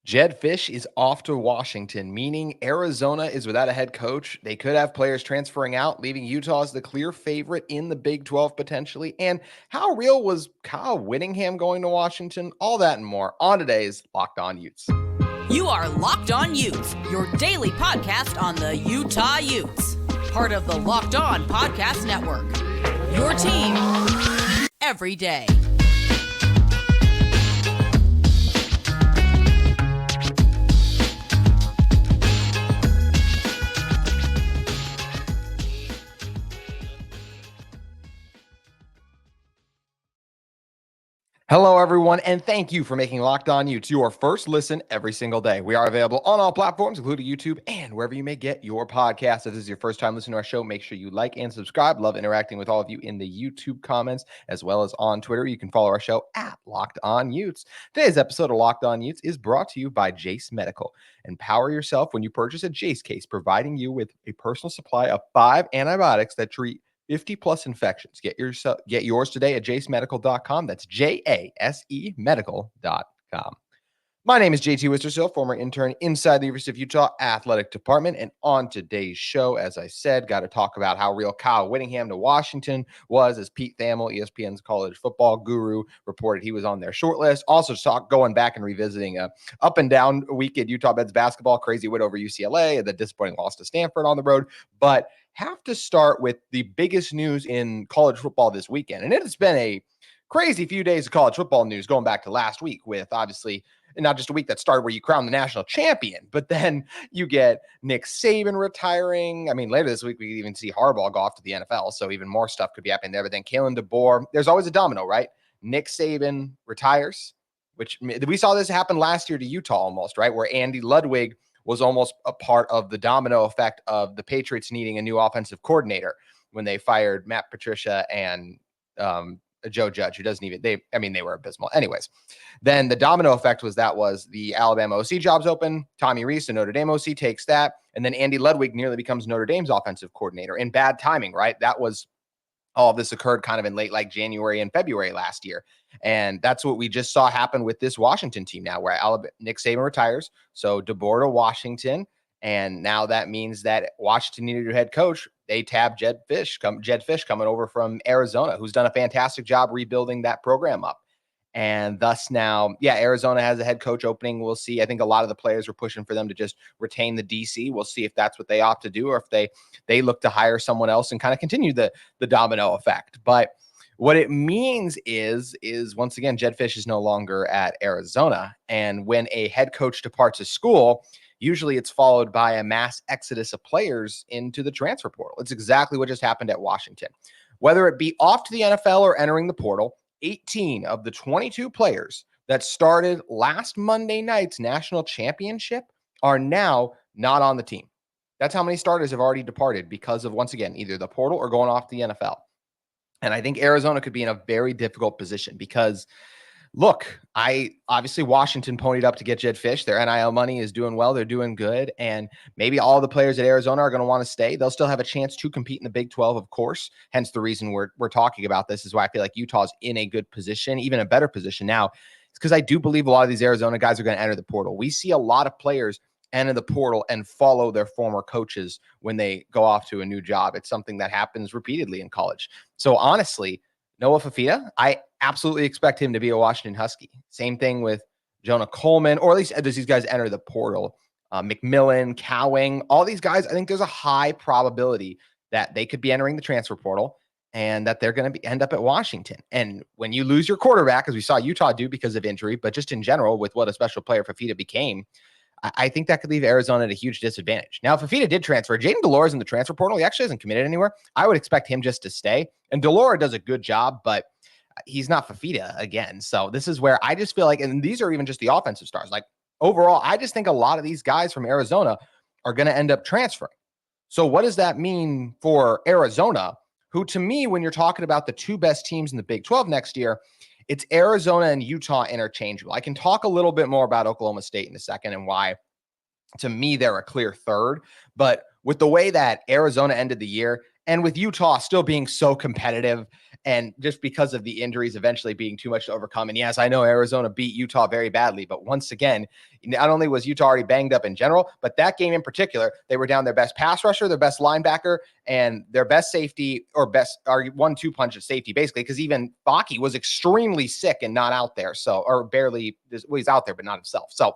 Jedd Fisch is off to Washington, meaning Arizona is without a head coach. They could have players transferring out, leaving Utah as the clear favorite in the Big 12 potentially. And how real was Kyle Whittingham going to Washington? All that and more on today's Locked On Utes. You are Locked On Utes, your daily podcast on the Utah Utes. Part of the Locked On Podcast Network. Your team every day. Hello, everyone, and thank you for making Locked On Utes your first listen every single day. We are available on all platforms, including YouTube and wherever you may get your podcasts. If this is your first time listening to our show, make sure you like and subscribe. Love interacting with all of you in the YouTube comments, as well as on Twitter. You can follow our show at Locked On Utes. Today's episode of Locked On Utes is brought to you by Jase Medical. Empower yourself when you purchase a Jase case, providing you with a personal supply of 5 antibiotics that treat 50 plus infections. Get yours today at jasemedical.com. That's JASE medical.com. My name is JT Wistrcill, former intern inside the University of Utah Athletic Department. And on today's show, as I said, got to talk about how real Kyle Whittingham to Washington was, as Pete Thamel, ESPN's college football guru, reported he was on their short list. Also going back and revisiting a up and down week at Utah men's basketball, crazy win over UCLA, and the disappointing loss to Stanford on the road. But have to start with the biggest news in college football this weekend. And it has been a crazy few days of college football news going back to last week, with obviously not just a week that started where you crown the national champion, but then you get Nick Saban retiring. I mean, later this week, we could even see Harbaugh go off to the NFL. So even more stuff could be happening there. But then Kalen Deboer, there's always a domino, right? Nick Saban retires, which we saw this happen last year to Utah almost, right? Where Andy Ludwig was almost a part of the domino effect of the Patriots needing a new offensive coordinator when they fired Matt Patricia and Joe Judge, who doesn't even, they were abysmal. Anyways, then the domino effect was the Alabama OC jobs open. Tommy Rees, the Notre Dame OC, takes that. And then Andy Ludwig nearly becomes Notre Dame's offensive coordinator in bad timing, right? That was all of this occurred kind of in late like January and February last year. And that's what we just saw happen with this Washington team now, where Nick Saban retires. So Deboer to Washington. And now that means that Washington needed a head coach. They tab Jedd Fisch coming over from Arizona, who's done a fantastic job rebuilding that program up. And thus now, Arizona has a head coach opening. We'll see. I think a lot of the players were pushing for them to just retain the DC. We'll see if that's what they opt to do, or if they look to hire someone else and kind of continue the domino effect. But what it means is once again, Jedd Fisch is no longer at Arizona. And when a head coach departs a school, usually it's followed by a mass exodus of players into the transfer portal. It's exactly what just happened at Washington. Whether it be off to the NFL or entering the portal, 18 of the 22 players that started last Monday night's national championship are now not on the team. That's how many starters have already departed because of, once again, either the portal or going off to the NFL. And I think Arizona could be in a very difficult position because, look, obviously Washington ponied up to get Jedd Fisch. Their NIL money is doing well. They're doing good. And maybe all the players at Arizona are going to want to stay. They'll still have a chance to compete in the Big 12, of course. Hence the reason we're talking about this is why I feel like Utah's in a good position, even a better position now. It's because I do believe a lot of these Arizona guys are going to enter the portal. We see a lot of players enter the portal and follow their former coaches when they go off to a new job. It's something that happens repeatedly in college. So honestly, Noah Fifita, I absolutely expect him to be a Washington Husky. Same thing with Jonah Coleman, or at least as these guys enter the portal. McMillan, Cowing, all these guys, I think there's a high probability that they could be entering the transfer portal and that they're going to end up at Washington. And when you lose your quarterback, as we saw Utah do because of injury, but just in general with what a special player Fifita became, I think that could leave Arizona at a huge disadvantage. Now, if Fifita did transfer, Jayden de Laura is in the transfer portal. He actually hasn't committed anywhere. I would expect him just to stay. And de Laura does a good job, but he's not Fifita again. So this is where I just feel like, and these are even just the offensive stars. Like overall, I just think a lot of these guys from Arizona are going to end up transferring. So what does that mean for Arizona, who to me, when you're talking about the two best teams in the Big 12 next year, it's Arizona and Utah interchangeable. I can talk a little bit more about Oklahoma State in a second and why, to me, they're a clear third. But with the way that Arizona ended the year, And with Utah still being so competitive and just because of the injuries eventually being too much to overcome. And yes, I know Arizona beat Utah very badly, but once again, not only was Utah already banged up in general, but that game in particular, they were down their best pass rusher, their best linebacker, and their best safety or 1-2 punch at safety, basically, because even Baki was extremely sick and not out there. So, or barely, well, he's out there, but not himself. So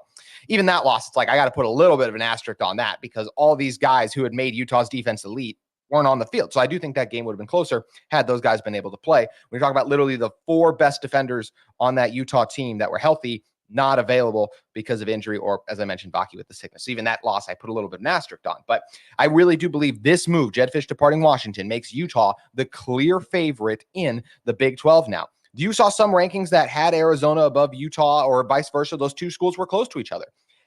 even that loss, it's like, I got to put a little bit of an asterisk on that because all these guys who had made Utah's defense elite weren't on the field. So I do think that game would have been closer had those guys been able to play. We talk about literally the 4 best defenders on that Utah team that were healthy, not available because of injury, or as I mentioned, Baki with the sickness. So even that loss, I put a little bit of an asterisk on. But I really do believe this move, Jedd Fisch departing Washington, makes Utah the clear favorite in the Big 12 now. You saw some rankings that had Arizona above Utah or vice versa. Those two schools were close to each other.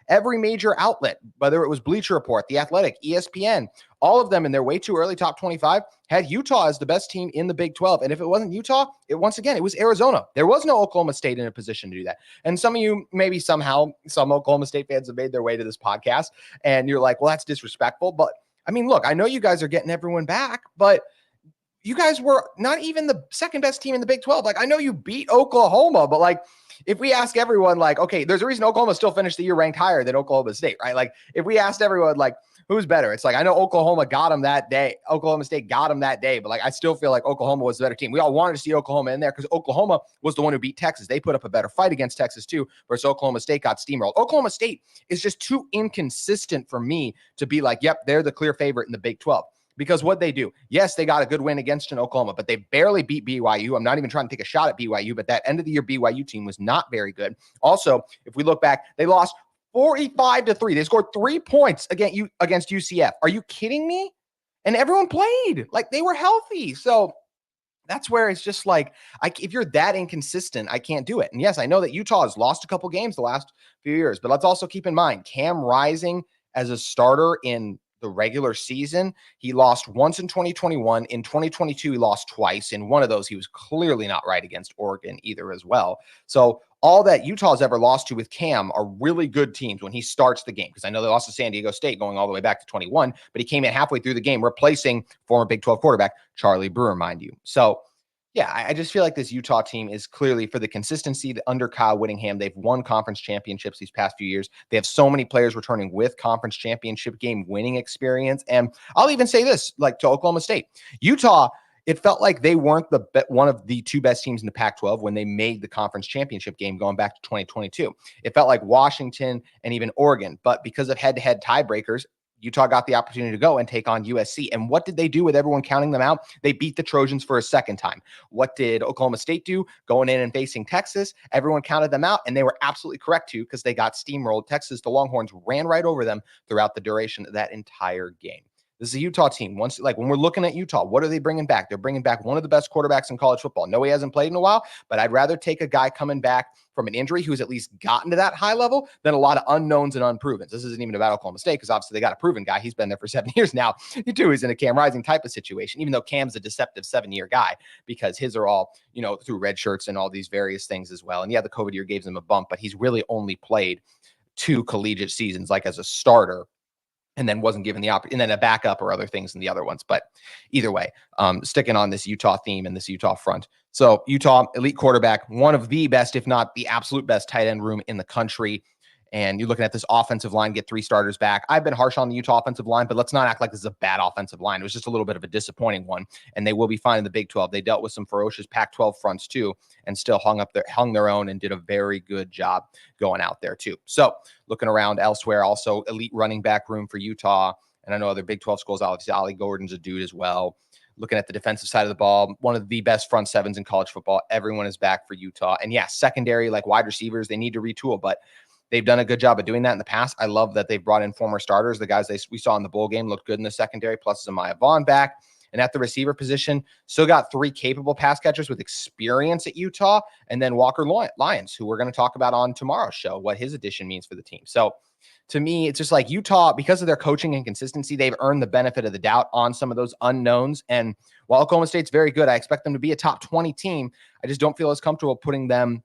Every major outlet, whether it was Bleacher Report, The Athletic, ESPN, all of them in their way too early top 25 had Utah as the best team in the Big 12. And if it wasn't Utah, it was Arizona. There was no Oklahoma State in a position to do that. And some of you, maybe somehow, some Oklahoma State fans have made their way to this podcast and you're like, well, that's disrespectful. But I mean, look, I know you guys are getting everyone back, but you guys were not even the second best team in the Big 12. Like, I know you beat Oklahoma, but like, if we ask everyone, like, okay, there's a reason Oklahoma still finished the year ranked higher than Oklahoma State, right? Like, if we asked everyone, like, who's better? It's like, I know Oklahoma got them that day. Oklahoma State got them that day, but like, I still feel like Oklahoma was the better team. We all wanted to see Oklahoma in there because Oklahoma was the one who beat Texas. They put up a better fight against Texas too, versus Oklahoma State got steamrolled. Oklahoma State is just too inconsistent for me to be like, yep, they're the clear favorite in the Big 12. Because what they do, yes, they got a good win against Oklahoma, but they barely beat BYU. I'm not even trying to take a shot at BYU, but that end of the year BYU team was not very good. Also, if we look back, they lost 45-3. They scored 3 points against UCF. Are you kidding me? And everyone played like they were healthy. So that's where it's just like, if you're that inconsistent, I can't do it. And yes, I know that Utah has lost a couple games the last few years, but let's also keep in mind Cam Rising as a starter in the regular season, he lost once in 2021. In 2022, he lost twice. In one of those, he was clearly not right against Oregon either as well. So all that Utah's ever lost to with Cam are really good teams when he starts the game. Because I know they lost to San Diego State going all the way back to 21, but he came in halfway through the game replacing former Big 12 quarterback Charlie Brewer, mind you. So yeah, I just feel like this Utah team is clearly for the consistency under Kyle Whittingham. They've won conference championships these past few years. They have so many players returning with conference championship game winning experience. And I'll even say this, like to Oklahoma State, Utah, it felt like they weren't one of the 2 best teams in the Pac-12 when they made the conference championship game going back to 2022. It felt like Washington and even Oregon, but because of head-to-head tiebreakers, Utah got the opportunity to go and take on USC. And what did they do with everyone counting them out? They beat the Trojans for a second time. What did Oklahoma State do going in and facing Texas? Everyone counted them out, and they were absolutely correct to because they got steamrolled. Texas, the Longhorns ran right over them throughout the duration of that entire game. This is a Utah team. When we're looking at Utah, what are they bringing back? They're bringing back one of the best quarterbacks in college football. No, he hasn't played in a while, but I'd rather take a guy coming back from an injury who's at least gotten to that high level than a lot of unknowns and unprovens. This isn't even about Oklahoma State because obviously they got a proven guy. He's been there for 7 years now. He too is in a Cam Rising type of situation, even though Cam's a deceptive 7-year guy because his are all, through red shirts and all these various things as well. And yeah, the COVID year gave him a bump, but he's really only played 2 collegiate seasons, like as a starter, and then wasn't given the opportunity, and then a backup or other things in the other ones. But either way, sticking on this Utah theme and this Utah front. So Utah, elite quarterback, one of the best, if not the absolute best tight end room in the country. And you're looking at this offensive line, get 3 starters back. I've been harsh on the Utah offensive line, but let's not act like this is a bad offensive line. It was just a little bit of a disappointing one, and they will be fine in the Big 12. They dealt with some ferocious Pac-12 fronts too, and still hung their own and did a very good job going out there too. So looking around elsewhere, also elite running back room for Utah, and I know other Big 12 schools. Obviously, Ollie Gordon's a dude as well. Looking at the defensive side of the ball, one of the best front sevens in college football. Everyone is back for Utah, and yeah, secondary like wide receivers, they need to retool, but they've done a good job of doing that in the past. I love that they've brought in former starters. The guys we saw in the bowl game looked good in the secondary, plus Zamaya Vaughn back. And at the receiver position, still got 3 capable pass catchers with experience at Utah. And then Walker Lyons, who we're going to talk about on tomorrow's show, what his addition means for the team. So to me, it's just like Utah, because of their coaching and consistency, they've earned the benefit of the doubt on some of those unknowns. And while Oklahoma State's very good, I expect them to be a top 20 team. I just don't feel as comfortable putting them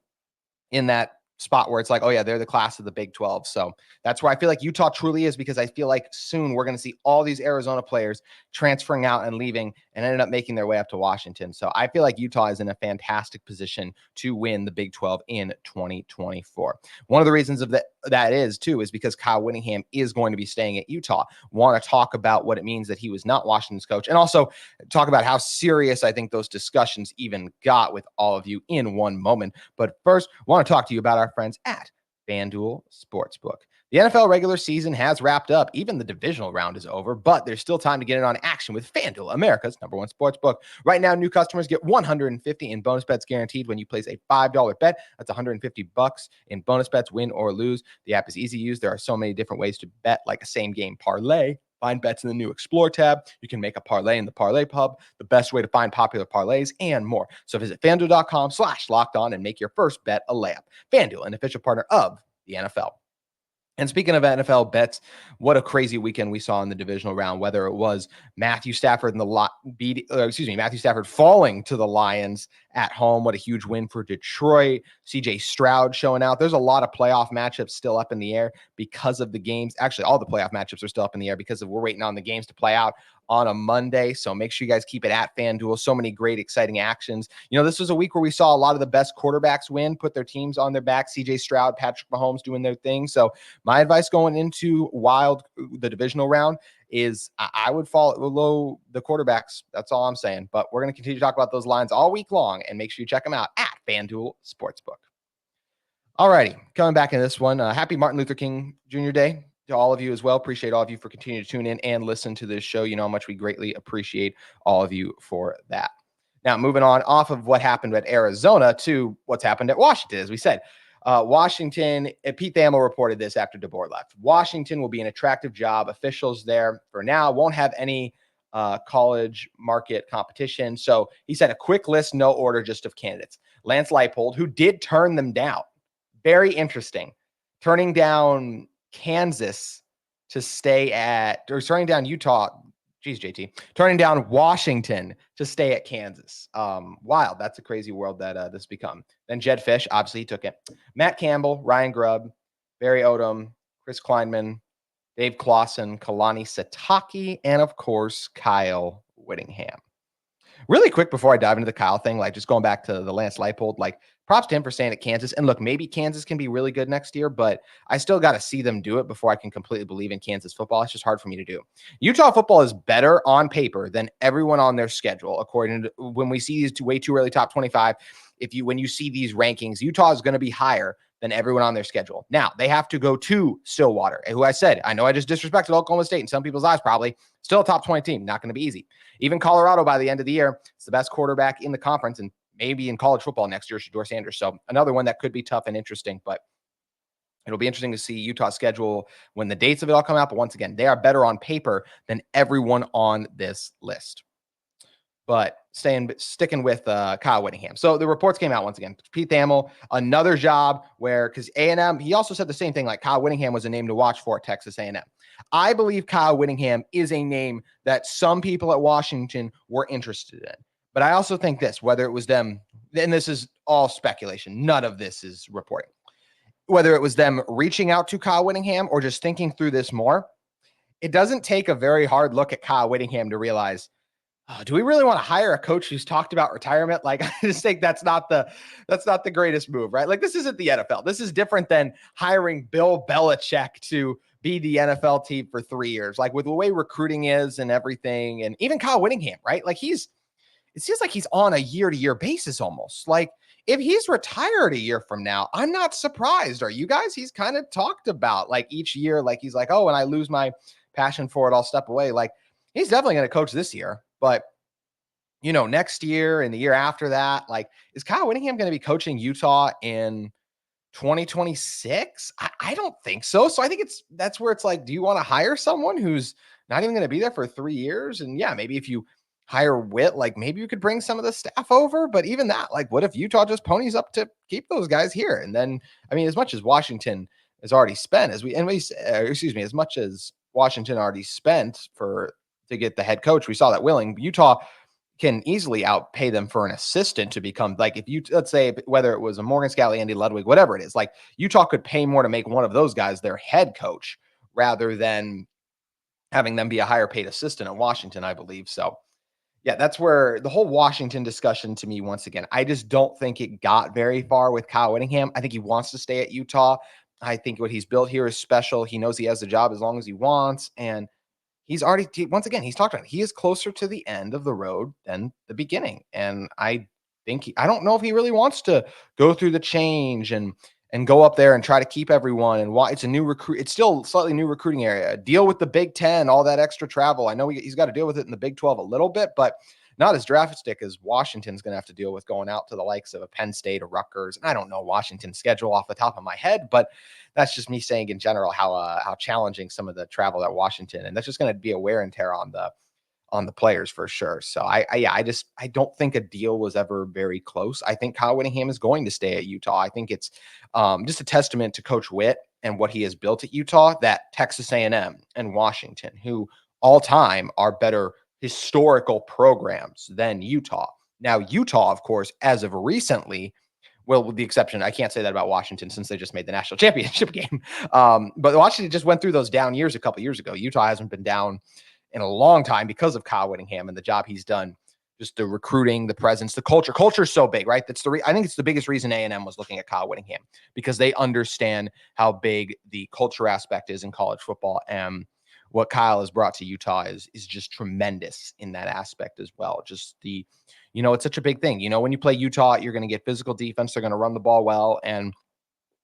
in that spot where it's like, oh yeah, they're the class of the Big 12. So that's where I feel like Utah truly is, because I feel like soon we're going to see all these Arizona players transferring out and leaving and ended up making their way up to Washington. So I feel like Utah is in a fantastic position to win the Big 12 in 2024. One of the reasons of that is because Kyle Whittingham is going to be staying at Utah. Want to talk about what it means that he was not Washington's coach, and also talk about how serious I think those discussions even got with all of you in one moment. But first, I want to talk to you about our friends at FanDuel Sportsbook. The NFL regular season has wrapped up. Even the divisional round is over, but there's still time to get in on action with FanDuel, America's #1 sportsbook. Right now, new customers get $150 in bonus bets guaranteed when you place a $5 bet. That's $150 in bonus bets, win or lose. The app is easy to use. There are so many different ways to bet, like a same-game parlay. Find bets in the new Explore tab. You can make a parlay in the Parlay Pub, the best way to find popular parlays, and more. So visit FanDuel.com/lockedon and make your first bet a layup. FanDuel, an official partner of the NFL. And speaking of NFL bets, what a crazy weekend we saw in the divisional round, whether it was Matthew Stafford Matthew Stafford falling to the Lions at home. What a huge win for Detroit. CJ Stroud showing out. There's a lot of playoff matchups still up in the air because of the games. Actually, all the playoff matchups are still up in the air because we're waiting on the games to play out on a Monday. So make sure you guys keep it at FanDuel. So many great, exciting actions. This was a week where we saw a lot of the best quarterbacks win, put their teams on their back. CJ Stroud, Patrick Mahomes doing their thing. So my advice going into the divisional round is I would follow the quarterbacks. That's all I'm saying. But we're going to continue to talk about those lines all week long, and make sure you check them out at FanDuel Sportsbook. All righty, coming back in this one. Happy Martin Luther King Jr. Day to all of you as well. Appreciate all of you for continuing to tune in and listen to this show. You know how much we greatly appreciate all of you for that. Now, moving on off of what happened at Arizona to what's happened at Washington. As we said, Washington, Pete Thamel reported this after Deboer left. Washington will be an attractive job. Officials there for now won't have any college market competition. So he said a quick list, no order, just of candidates. Lance Leipold, who did turn them down. Very interesting. Turning down Kansas to stay at, or turning down Utah. Geez, JT. Turning down Washington to stay at Kansas. Wild. That's a crazy world that this become. Then Jedd Fisch, obviously he took it. Matt Campbell, Ryan Grubb, Barry Odom, Chris Kleinman, Dave Clawson, Kalani Sitake, and of course, Kyle Whittingham. Really quick before I dive into the Kyle thing, like just going back to the Lance Leipold, like props to him for staying at Kansas. And look, maybe Kansas can be really good next year, but I still got to see them do it before I can completely believe in Kansas football. It's just hard for me to do. Utah football is better on paper than everyone on their schedule, according to when we see these way too early top 25. When you see these rankings, Utah is going to be higher than everyone on their schedule. Now, they have to go to Stillwater, who I know I just disrespected Oklahoma State in some people's eyes, probably. Still a top 20 team. Not going to be easy. Even Colorado, by the end of the year, it's the best quarterback in the conference, and maybe in college football next year, Shedeur Sanders. So another one that could be tough and interesting, but it'll be interesting to see Utah's schedule when the dates of it all come out. But once again, they are better on paper than everyone on this list. But sticking with Kyle Whittingham. So the reports came out once again. Pete Thamel, another job where, because A&M, he also said the same thing, like Kyle Whittingham was a name to watch for at Texas A&M. I believe Kyle Whittingham is a name that some people at Washington were interested in. But I also think this, whether it was them, and this is all speculation, none of this is reporting, whether it was them reaching out to Kyle Whittingham or just thinking through this more, it doesn't take a very hard look at Kyle Whittingham to realize, do we really want to hire a coach who's talked about retirement? Like, I just think that's not the greatest move, right? Like, this isn't the NFL. This is different than hiring Bill Belichick to be the NFL team for 3 years. Like, with the way recruiting is and everything, and even Kyle Whittingham, right? Like, it seems like he's on a year-to-year basis almost. Like, if he's retired a year from now, I'm not surprised. Are you guys? He's kind of talked about, like, each year, like, he's like, oh, when I lose my passion for it, I'll step away. Like, he's definitely going to coach this year. But, next year and the year after that, like, is Kyle Whittingham going to be coaching Utah in 2026? I don't think so. So I think that's where it's like, do you want to hire someone who's not even going to be there for 3 years? And yeah, maybe if you hire Whitt, like maybe you could bring some of the staff over, but even that, like, what if Utah just ponies up to keep those guys here? And then, I mean, as much as Washington has already spent, as much as Washington already spent to get the head coach, we saw that willing Utah can easily outpay them for an assistant to become, like, if you, let's say, whether it was a Morgan Scalley, Andy Ludwig, whatever it is, like Utah could pay more to make one of those guys their head coach rather than having them be a higher paid assistant at Washington, I believe. So yeah, that's where the whole Washington discussion, to me, once again, I just don't think it got very far with Kyle Whittingham. I think he wants to stay at Utah. I think what he's built here is special. He knows he has the job as long as he wants. And he's already, once again, he's talked about it. He is closer to the end of the road than the beginning. And I think, I don't know if he really wants to go through the change and go up there and try to keep everyone. And why it's a new recruit. It's still slightly new recruiting area. Deal with the Big Ten, all that extra travel. I know he's got to deal with it in the Big 12 a little bit, but not as drastic as Washington's going to have to deal with, going out to the likes of a Penn State or Rutgers. And I don't know Washington's schedule off the top of my head, but that's just me saying in general how challenging some of the travel at Washington, and that's just going to be a wear and tear on the players for sure. So I don't think a deal was ever very close. I think Kyle Whittingham is going to stay at Utah. I think it's just a testament to Coach Whitt and what he has built at Utah, that Texas A&M and Washington, who all time are better historical programs than Utah. Now, Utah, of course, as of recently, well, with the exception, I can't say that about Washington since they just made the national championship game. But Washington just went through those down years a couple years ago. Utah hasn't been down in a long time because of Kyle Whittingham and the job he's done. Just the recruiting, the presence, the culture. Culture is so big, right? That's I think it's the biggest reason A&M was looking at Kyle Whittingham, because they understand how big the culture aspect is in college football. And what Kyle has brought to Utah is just tremendous in that aspect as well. Just it's such a big thing. When you play Utah, you're going to get physical defense. They're going to run the ball well. And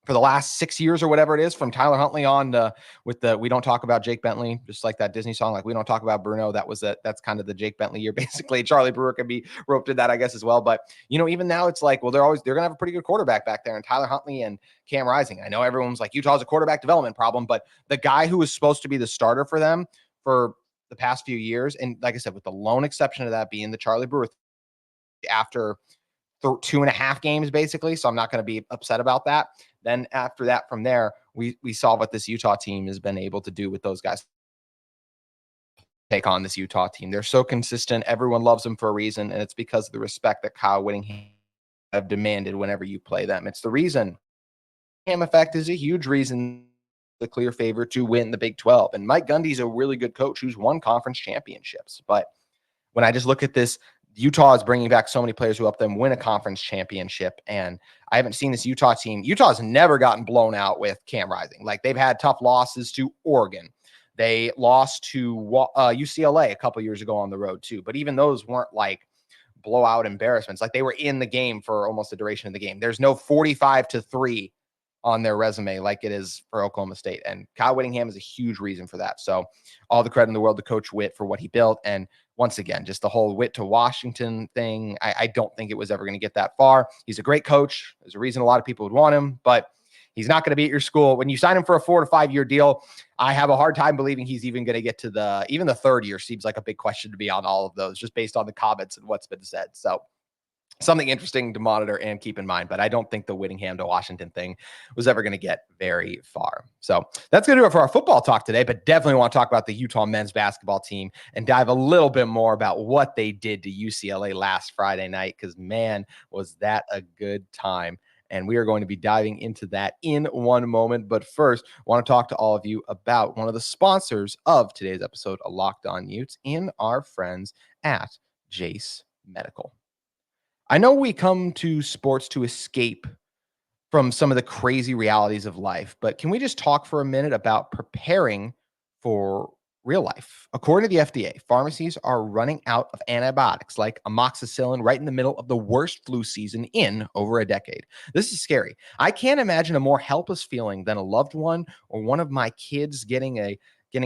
for the last 6 years or whatever it is, from Tyler Huntley on with the We Don't Talk About Jake Bentley, just like that Disney song, like We Don't Talk About Bruno. That's kind of the Jake Bentley year, basically. Charlie Brewer can be roped in that, I guess, as well. But even now it's like, well, they're gonna have a pretty good quarterback back there, and Tyler Huntley and Cam Rising. I know everyone's like, Utah's a quarterback development problem, but the guy who was supposed to be the starter for them for the past few years, and like I said, with the lone exception of that being the Charlie Brewer after 2.5 games, basically. So I'm not going to be upset about that. Then after that, from there, we saw what this Utah team has been able to do with those guys. Take on this Utah team. They're so consistent. Everyone loves them for a reason. And it's because of the respect that Kyle Whittingham have demanded whenever you play them. It's the reason. Ham effect is a huge reason, the clear favorite to win the Big 12. And Mike Gundy's a really good coach who's won conference championships. But when I just look at this, Utah is bringing back so many players who help them win a conference championship. And I haven't seen this Utah team. Utah's never gotten blown out with Cam Rising. Like, they've had tough losses to Oregon. They lost to UCLA a couple years ago on the road too. But even those weren't like blowout embarrassments. Like, they were in the game for almost the duration of the game. There's no 45-3 on their resume like it is for Oklahoma State. And Kyle Whittingham is a huge reason for that. So all the credit in the world to Coach Whitt for what he built. And once again, just the whole Whitt to Washington thing, I don't think it was ever going to get that far. He's a great coach. There's a reason a lot of people would want him, but he's not going to be at your school. When you sign him for a 4 to 5 year deal, I have a hard time believing he's even going to get to even the third year seems like a big question to be on all of those, just based on the comments and what's been said. So something interesting to monitor and keep in mind, but I don't think the Whittingham to Washington thing was ever going to get very far. So that's going to do it for our football talk today, but definitely want to talk about the Utah men's basketball team and dive a little bit more about what they did to UCLA last Friday night, because man, was that a good time. And we are going to be diving into that in one moment. But first, I want to talk to all of you about one of the sponsors of today's episode of Locked On Utes, in our friends at Jase Medical. I know we come to sports to escape from some of the crazy realities of life, but can we just talk for a minute about preparing for real life? According to the FDA, pharmacies are running out of antibiotics like amoxicillin right in the middle of the worst flu season in over a decade. This is scary. I can't imagine a more helpless feeling than a loved one or one of my kids getting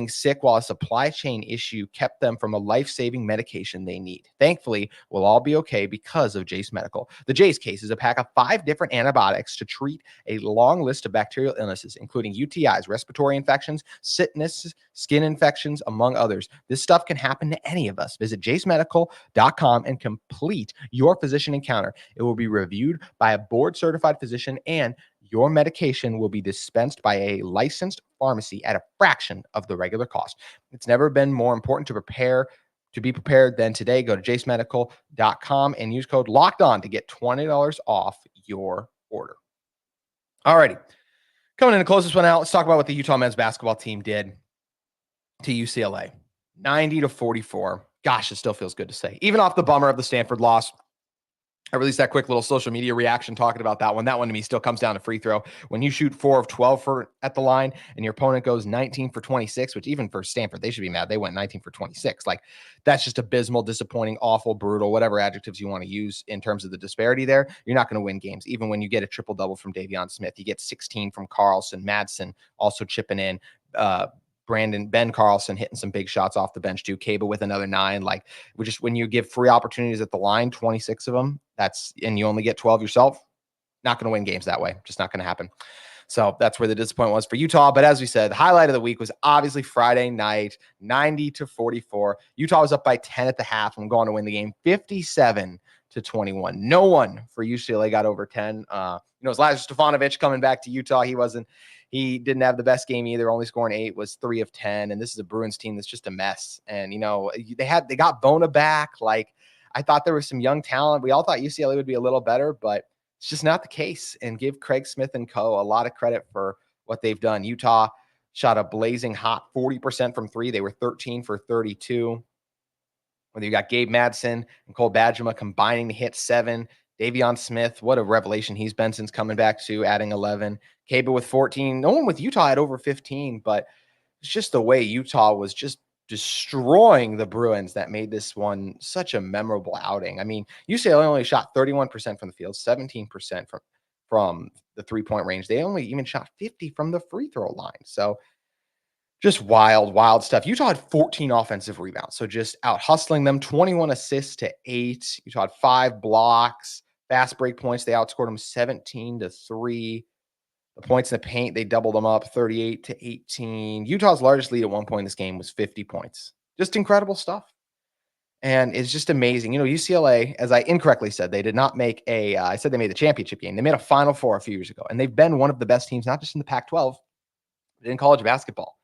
sick while a supply chain issue kept them from a life-saving medication they need. Thankfully, we'll all be okay because of Jase Medical. The Jase case is a pack of 5 different antibiotics to treat a long list of bacterial illnesses, including UTIs, respiratory infections, sickness, skin infections, among others. This stuff can happen to any of us. Visit jasemedical.com and complete your physician encounter. It will be reviewed by a board-certified physician, and your medication will be dispensed by a licensed pharmacy at a fraction of the regular cost. It's never been more important to prepare to be prepared, then today go to jacemedical.com and use code LOCKEDON to get $20 off your order. All righty. Coming in to close this one out, let's talk about what the Utah men's basketball team did to UCLA. 90-44. Gosh, it still feels good to say. Even off the bummer of the Stanford loss, I released that quick little social media reaction talking about that one. That one to me still comes down to free throw. When you shoot 4 of 12 at the line and your opponent goes 19 for 26, which even for Stanford, they should be mad. They went 19 for 26. Like, that's just abysmal, disappointing, awful, brutal, whatever adjectives you want to use in terms of the disparity there. You're not going to win games. Even when you get a triple-double from Davion Smith, you get 16 from Carlson, Madsen also chipping in, Ben Carlson hitting some big shots off the bench too. Caba with another 9. Like, when you give free opportunities at the line, 26 of them, and you only get 12 yourself, not going to win games that way. Just not going to happen. So that's where the disappointment was for Utah. But as we said, the highlight of the week was obviously Friday night, 90-44. Utah was up by 10 at the half and going to win the game 57-21. No one for UCLA got over 10. It was Lazar Stefanovic coming back to Utah. He didn't have the best game either, only scoring 8, was 3 of 10. And this is a Bruins team that's just a mess. And, they got Bona back. Like, I thought there was some young talent. We all thought UCLA would be a little better, but it's just not the case. And give Craig Smith and co. a lot of credit for what they've done. Utah shot a blazing hot 40% from 3. They were 13 for 32. Whether you got Gabe Madsen and Cole Badgema combining to hit 7. Davion Smith, what a revelation he's been since coming back to adding 11. Caba with 14. No one with Utah had over 15, but it's just the way Utah was just destroying the Bruins that made this one such a memorable outing. I mean, UCLA only shot 31% from the field, 17% from the three-point range. They only even shot 50 from the free throw line. So just wild stuff. Utah had 14 offensive rebounds, so just out hustling them. 21 assists to 8. Utah had 5 blocks. Fast break points, they outscored them 17-3. The points in the paint, they doubled them up 38-18. Utah's largest lead at one point in this game was 50 points. Just incredible stuff. And it's just amazing. UCLA, as I incorrectly said, they did not make I said they made the championship game. They made a Final Four a few years ago, and they've been one of the best teams, not just in the Pac-12, but in college basketball.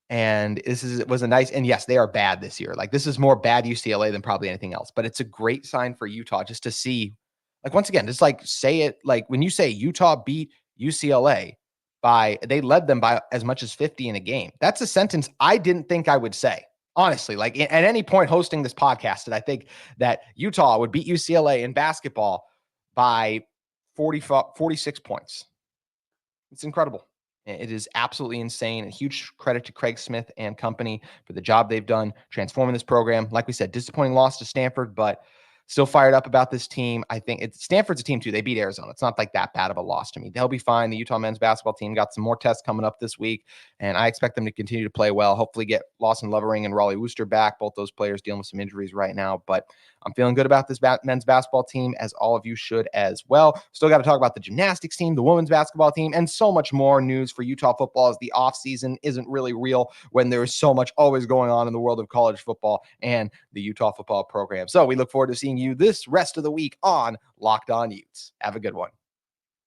And was a nice, and yes, they are bad this year. Like, this is more bad UCLA than probably anything else, but it's a great sign for Utah just to see, like, once again, just like say it, like when you say Utah beat UCLA they led them by as much as 50 in a game. That's a sentence I didn't think I would say, honestly. Like, at any point hosting this podcast, did I think that Utah would beat UCLA in basketball by 46 points? It's incredible. It is absolutely insane. A huge credit to Craig Smith and company for the job they've done transforming this program. Like we said, disappointing loss to Stanford, but still fired up about this team. I think Stanford's a team too. They beat Arizona. It's not like that bad of a loss to me. They'll be fine. The Utah men's basketball team got some more tests coming up this week, and I expect them to continue to play well. Hopefully get Lawson Lovering and Raleigh Worcester back. Both those players dealing with some injuries right now, but I'm feeling good about this men's basketball team, as all of you should as well. Still got to talk about the gymnastics team, the women's basketball team, and so much more news for Utah football, as the offseason isn't really real when there is so much always going on in the world of college football and the Utah football program. So we look forward to seeing you this rest of the week on Locked On Utes. Have a good one.